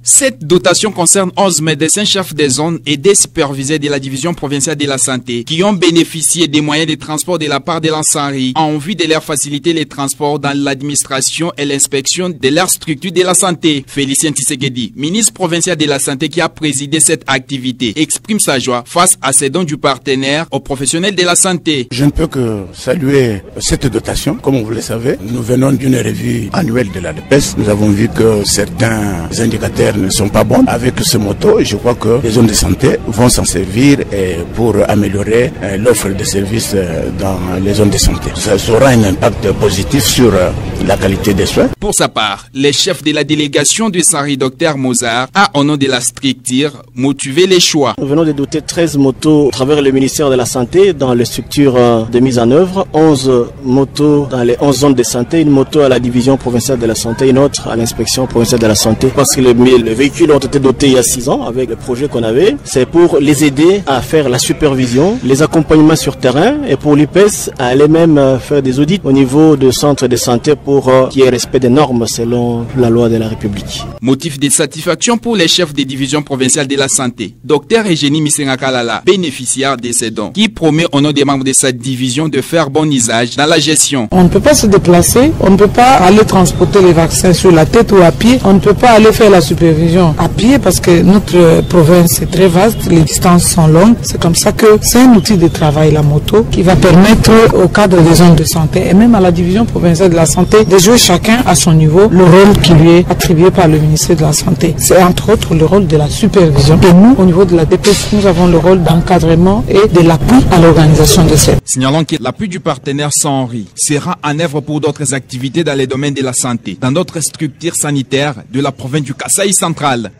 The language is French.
Cette dotation concerne 11 médecins chefs des zones et des superviseurs de la division provinciale de la santé qui ont bénéficié des moyens de transport de la part de l'Ansari en vue de leur faciliter les transports dans l'administration et l'inspection de leur structure de la santé. Félicien Tshisekedi, ministre provincial de la santé qui a présidé cette activité, exprime sa joie face à ces dons du partenaire aux professionnels de la santé. Je ne peux que saluer cette dotation. Comme vous le savez, nous venons d'une revue annuelle de la DPS. Nous avons vu que certains indicateurs ne sont pas bons avec ce moto et je crois que les zones de santé vont s'en servir pour améliorer l'offre de services dans les zones de santé. Ça aura un impact positif sur la qualité des soins. Pour sa part, le chef de la délégation du Sari, Dr Mozart, a au nom de la structure motivé les choix. Nous venons de doter 13 motos à travers le ministère de la Santé dans les structures de mise en œuvre, 11 motos dans les 11 zones de santé, une moto à la division provinciale de la santé, une autre à l'inspection provinciale de la santé. Parce que les véhicules ont été dotés il y a 6 ans avec le projet qu'on avait. C'est pour les aider à faire la supervision, les accompagnements sur terrain et pour l'IPES à aller même faire des audits au niveau de centres de santé pour qu'il y ait respect des normes selon la loi de la République. Motif de satisfaction pour les chefs des divisions provinciales de la santé. Dr Eugénie Misengakalala, bénéficiaire de ces dons, qui promet au nom des membres de sa division de faire bon usage dans la gestion. On ne peut pas se déplacer, on ne peut pas aller transporter les vaccins sur la tête ou à pied, on ne peut pas aller faire la supervision à pied parce que notre province est très vaste, les distances sont longues. C'est comme ça que c'est un outil de travail, la moto, qui va permettre au cadre des zones de santé et même à la division provinciale de la santé de jouer chacun à son niveau le rôle qui lui est attribué par le ministère de la Santé. C'est entre autres le rôle de la supervision. Et nous, au niveau de la DPS, nous avons le rôle d'encadrement et de l'appui à l'organisation de cette. Signalons que l'appui du partenaire Sanri sera en œuvre pour d'autres activités dans les domaines de la santé, dans d'autres structures sanitaires de la province du Kasaï central.